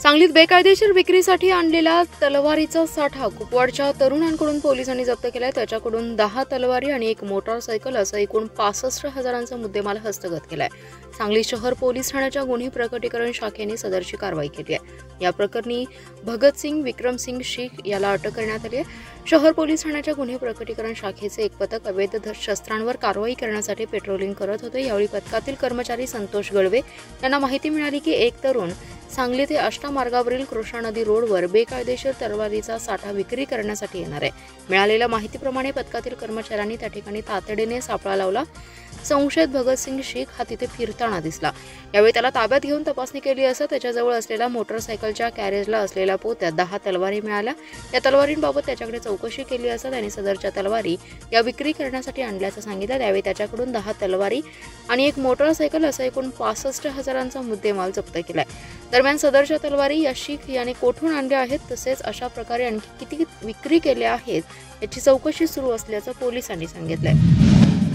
सांगलीत बेकायदेशीर विक्रीसाठी आणलेला तलवारीचा साठा कुपवाडच्या तरुणांकडून पोलिसांनी जप्त केलाय। त्याच्याकडून 10 तलवारी आणि एक मोटारसायकल असं एकूण 65,000चा मुद्देमाल हस्तगत केलाय। सांगली शहर पोलीस ठाण्याच्या गुन्हे प्रकटीकरण शाखेने सदरची कारवाई केली आहे। या प्रकरणी भगतसिंग विक्रमसिंग शीख याला अटक करण्यात आली आहे। शहर पोलीस ठाण्याच्या गुन्हे प्रकटीकरण शाखेचे एक पथक अवैध शस्त्रांवर कारवाई करण्यासाठी पेट्रोलिंग करत होते। यावेळी पथकातील कर्मचारी संतोष गळवे यांना माहिती मिळाली की एक तरुण सांगली ते आष्टा मार्गावरील कृष्णा नदी रोडवर बेकायदेशीर तलवारीचा साठा विक्री करण्यासाठी येणार आहे। मिळालेल्या माहितीप्रमाणे पथकातील कर्मचाऱ्यांनी त्या ठिकाणी तातडीने सापळा लावला। संशयित भगतसिंग शीख हा तिथे फिरताना दिसला। यावेळी त्याला ताब्यात घेऊन तपासणी केली असता त्याच्याजवळ असलेल्या मोटरसायकलच्या कॅरेजला असलेल्या पोत्यात 10 तलवारी मिळाल्या। या तलवारींबाबत त्याच्याकडे चौकशी केली असता त्याने सदरच्या तलवारी या विक्री करण्यासाठी आणल्याचं सांगितलं। त्यावेळी त्याच्याकडून 10 तलवारी आणि एक मोटरसायकल असा एकूण 65,000चा मुद्देमाल जप्त केलाय। दरम्यान सदरच्या तलवारी या शीख याने कोठून आणल्या आहेत तसेच अशा प्रकारे आणखी किती विक्री केल्या आहेत याची चौकशी सुरू असल्याचं पोलिसांनी सांगितलंय।